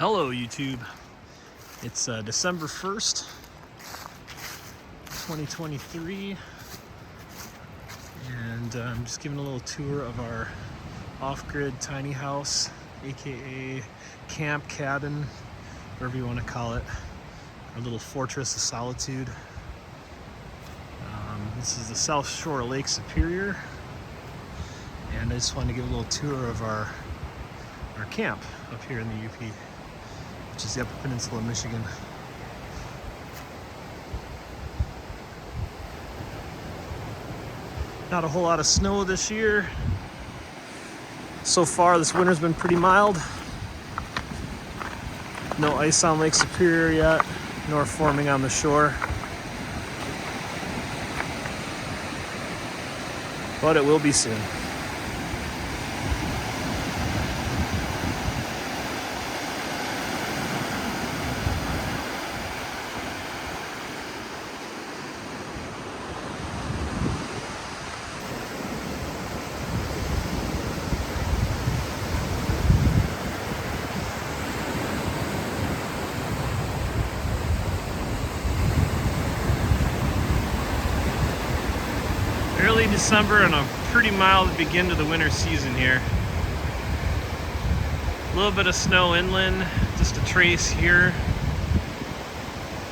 Hello YouTube, it's December 1st, 2023, and I'm just giving a little tour of our off-grid tiny house, aka camp, cabin, whatever you want to call it, our little fortress of solitude. This is the South Shore of Lake Superior, and I just wanted to give a little tour of our camp up here in the UP, which is the Upper Peninsula of Michigan. Not a whole lot of snow this year. So far, this winter's been pretty mild. No ice on Lake Superior yet, nor forming on the shore. But it will be soon. Early December and a pretty mild begin to the winter season here. A little bit of snow inland, just a trace here.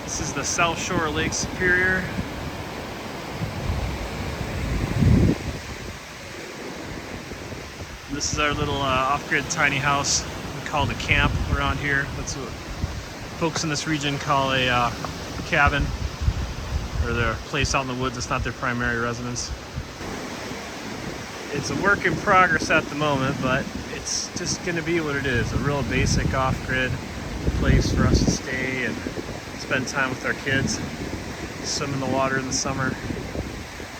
This is the South Shore of Lake Superior. This is our little off-grid tiny house we call a camp around here. That's what folks in this region call a cabin, or their place out in the woods. It's not their primary residence. It's a work in progress at the moment, but it's just going to be what it is, a real basic off-grid place for us to stay and spend time with our kids, swim in the water in the summer,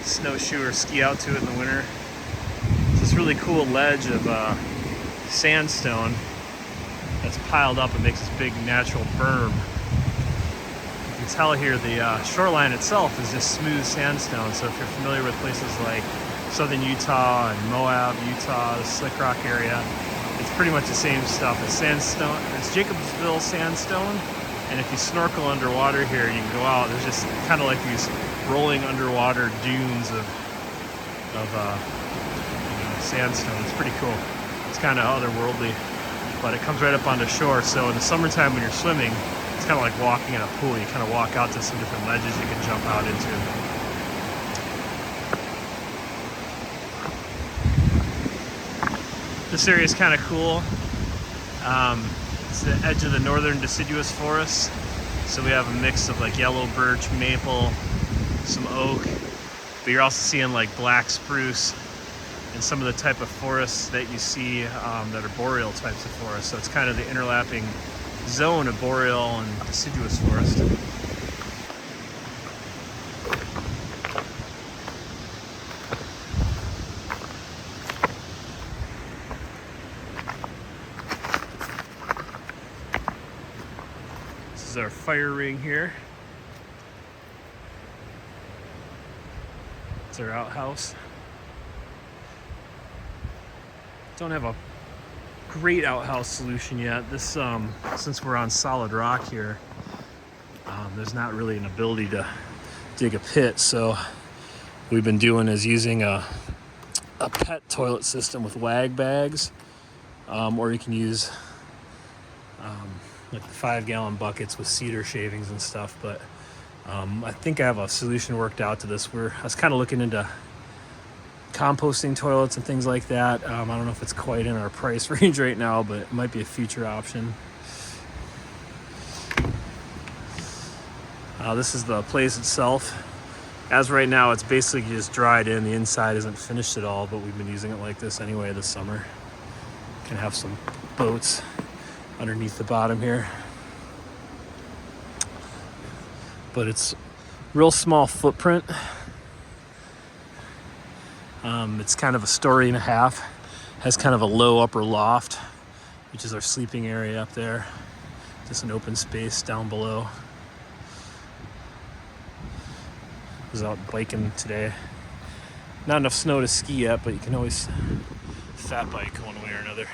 snowshoe or ski out to it in the winter. It's this really cool ledge of sandstone that's piled up and makes this big natural berm. You can tell here the shoreline itself is just smooth sandstone, so if you're familiar with places like southern Utah and Moab, Utah, the Slick Rock area, it's pretty much the same stuff. It's sandstone, it's Jacobsville sandstone, and if you snorkel underwater here, you can go out, there's just kind of like these rolling underwater dunes of sandstone. It's pretty cool. It's kind of otherworldly, but it comes right up onto shore, so in the summertime when you're swimming, it's kind of like walking in a pool. You kind of walk out to some different ledges you can jump out into. This area is kind of cool. It's the edge of the northern deciduous forest, so we have a mix of like yellow birch, maple, some oak, but you're also seeing like black spruce and some of the type of forests that you see that are boreal types of forests. So it's kind of the interlapping zone of boreal and deciduous forest. This is our fire ring here. It's our outhouse. Don't have a great outhouse solution yet. This, since we're on solid rock here, there's not really an ability to dig a pit. So what we've been doing is using a pet toilet system with wag bags, or you can use like the 5-gallon buckets with cedar shavings and stuff. But I think I have a solution worked out to this. I was kind of looking into composting toilets and things like that. I don't know if it's quite in our price range right now, but it might be a future option. This is the place itself. As right now, it's basically just dried in. The inside isn't finished at all, but we've been using it like this anyway this summer. Can have some boats underneath the bottom here. But it's real small footprint. It's kind of a story and a half. Has kind of a low upper loft, which is our sleeping area up there. Just an open space down below. I was out biking today. Not enough snow to ski yet, but you can always fat bike one way or another.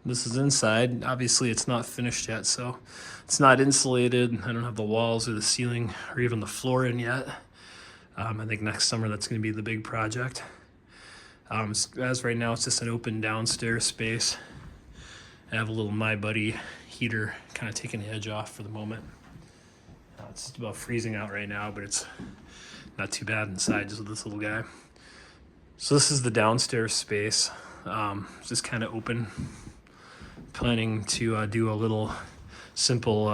This is inside. Obviously it's not finished yet, so it's not insulated. I don't have the walls or the ceiling or even the floor in yet. I think next summer that's going to be the big project. As right now, it's just an open downstairs space. I have a little My Buddy heater kind of taking the edge off for the moment. It's just about freezing out right now, but it's not too bad inside just with this little guy. So this is the downstairs space. Just kind of open. Planning to do a little simple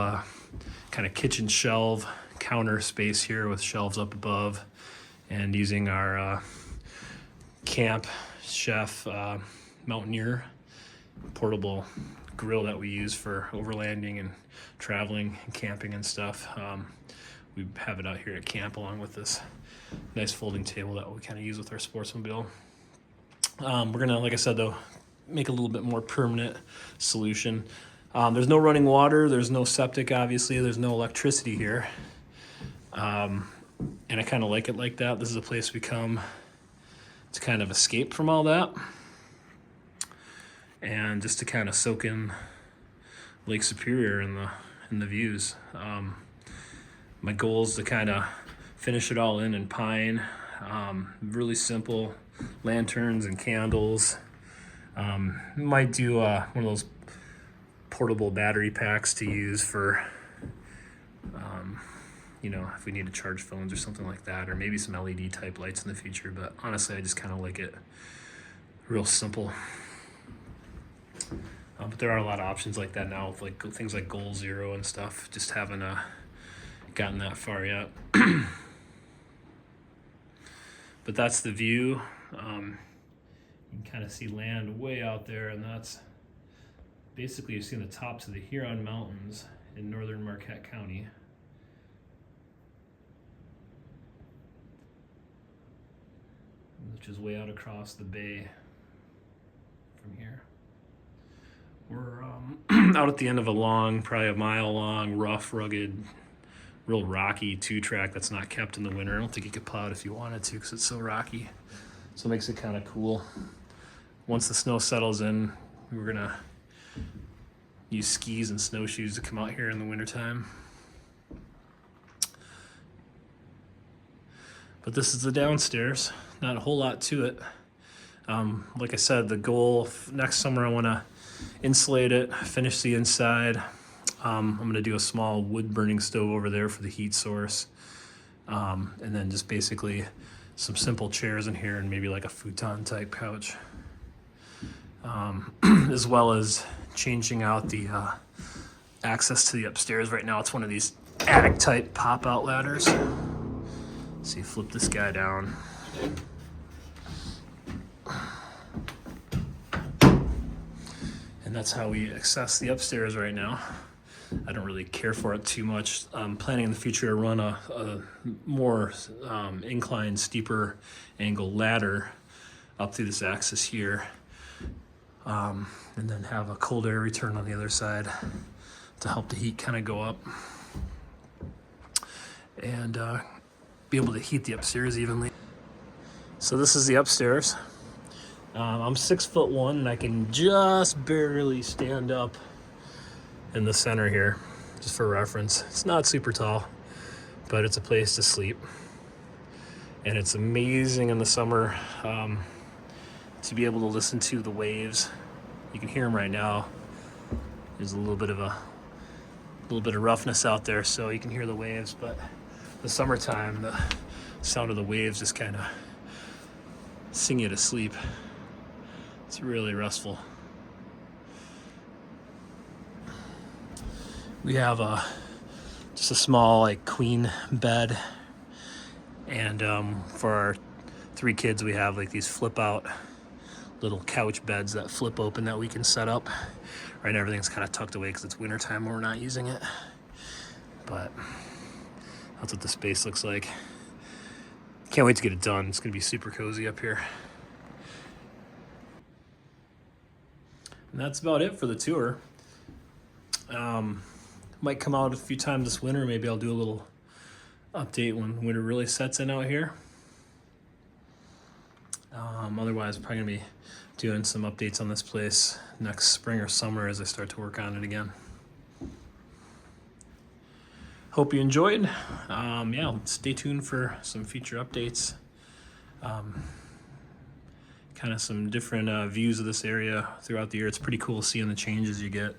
kind of kitchen shelf counter space here with shelves up above, and using our Camp Chef Mountaineer portable grill that we use for overlanding and traveling and camping and stuff. We have it out here at camp along with this nice folding table that we kind of use with our Sportsmobile. We're gonna, like I said though, make a little bit more permanent solution. There's no running water, there's no septic obviously, there's no electricity here. And I kind of like it like that. This is a place we come to kind of escape from all that, and just to kind of soak in Lake Superior and the views. My goal is to kind of finish it all in pine. Really simple lanterns and candles. Might do one of those portable battery packs to use for you know, if we need to charge phones or something like that, or maybe some LED type lights in the future. But honestly, I just kind of like it real simple. But there are a lot of options like that now with like things like Goal Zero and stuff. Just haven't gotten that far yet. But that's the view. You can kind of see land way out there, and that's basically, you're seeing the tops of the Huron Mountains in northern Marquette County. Which is way out across the bay from here. We're out at the end of a long, probably a mile long, rough, rugged, real rocky 2-track that's not kept in the winter. I don't think you could plow it if you wanted to because it's so rocky. So it makes it kind of cool. Once the snow settles in, we're gonna use skis and snowshoes to come out here in the wintertime. But this is the downstairs. Not a whole lot to it. Like I said, the goal next summer, I want to insulate it, finish the inside. I'm going to do a small wood burning stove over there for the heat source. And then just basically some simple chairs in here and maybe like a futon type couch. As well as changing out the access to the upstairs. Right now it's one of these attic type pop out ladders. So you flip this guy down. And that's how we access the upstairs right now. I don't really care for it too much. I'm planning in the future to run a more inclined, steeper angle ladder up through this axis here. And then have a cold air return on the other side to help the heat kind of go up. And be able to heat the upstairs evenly. So this is the upstairs. I'm 6'1" and I can just barely stand up in the center here, just for reference. It's not super tall, but it's a place to sleep. And it's amazing in the summer to be able to listen to the waves. You can hear them right now. There's a little bit of roughness out there, so you can hear the waves, but the summertime, the sound of the waves just kind of sing you to sleep. It's really restful. We have just a small like queen bed, and for our 3 kids we have like these flip out little couch beds that flip open that we can set up. Right now everything's kind of tucked away because it's wintertime when we're not using it, but that's what the space looks like. Can't wait to get it done. It's gonna be super cozy up here. And that's about it for the tour. Might come out a few times this winter. Maybe I'll do a little update when winter really sets in out here. Otherwise, probably gonna be doing some updates on this place next spring or summer as I start to work on it again. Hope you enjoyed. Yeah, stay tuned for some future updates. Kind of some different views of this area throughout the year. It's pretty cool seeing the changes you get.